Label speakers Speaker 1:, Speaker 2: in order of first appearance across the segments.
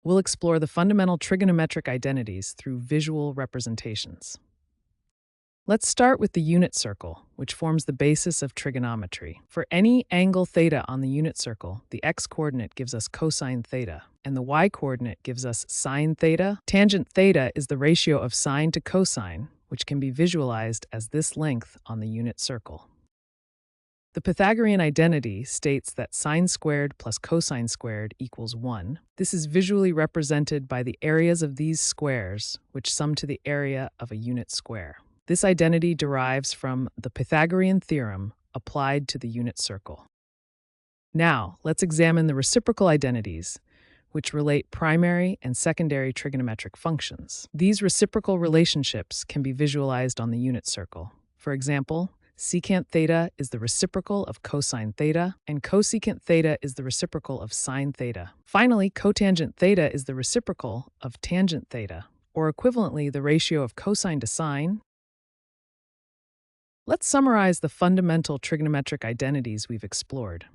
Speaker 1: we'll explore the fundamental trigonometric identities through visual representations. Let's start with the unit circle, which forms the basis of trigonometry. For any angle theta on the unit circle, the x-coordinate gives us cosine theta, and the y-coordinate gives us sine theta. Tangent theta is the ratio of sine to cosine, which can be visualized as this length on the unit circle. The Pythagorean identity states that sine squared plus cosine squared equals 1. This is visually represented by the areas of these squares, which sum to the area of a unit square. This identity derives from the Pythagorean theorem applied to the unit circle. Now, let's examine the reciprocal identities, which relate primary and secondary trigonometric functions. These reciprocal relationships can be visualized on the unit circle. For example, secant theta is the reciprocal of cosine theta, and cosecant theta is the reciprocal of sine theta. Finally, cotangent theta is the reciprocal of tangent theta, or equivalently, the ratio of cosine to sine. Let's summarize the fundamental trigonometric identities we've explored.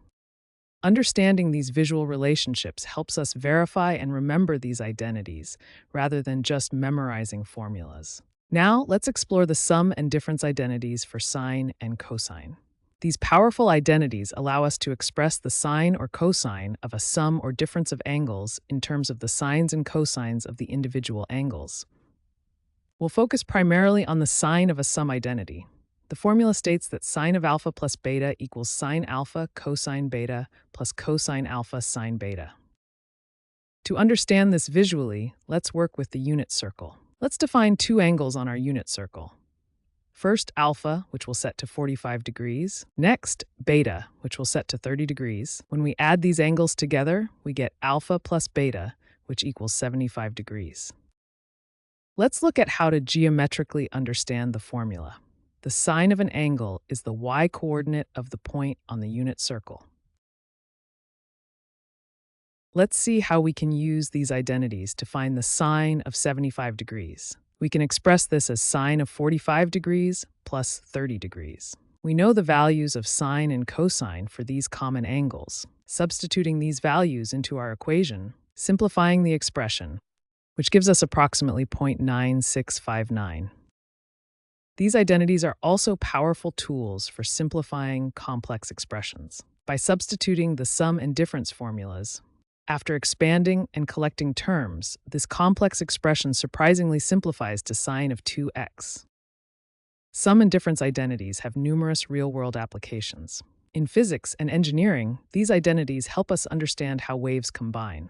Speaker 1: Understanding these visual relationships helps us verify and remember these identities, rather than just memorizing formulas. Now, let's explore the sum and difference identities for sine and cosine. These powerful identities allow us to express the sine or cosine of a sum or difference of angles in terms of the sines and cosines of the individual angles. We'll focus primarily on the sine of a sum identity. The formula states that sine of alpha plus beta equals sine alpha cosine beta plus cosine alpha sine beta. To understand this visually, let's work with the unit circle. Let's define two angles on our unit circle. First, alpha, which we'll set to 45 degrees. Next, beta, which we'll set to 30 degrees. When we add these angles together, we get alpha plus beta, which equals 75 degrees. Let's look at how to geometrically understand the formula. The sine of an angle is the y-coordinate of the point on the unit circle. Let's see how we can use these identities to find the sine of 75 degrees. We can express this as sine of 45 degrees plus 30 degrees. We know the values of sine and cosine for these common angles. Substituting these values into our equation, simplifying the expression, which gives us approximately 0.9659. These identities are also powerful tools for simplifying complex expressions. By substituting the sum and difference formulas, after expanding and collecting terms, this complex expression surprisingly simplifies to sine of 2x. Sum and difference identities have numerous real-world applications. In physics and engineering, these identities help us understand how waves combine.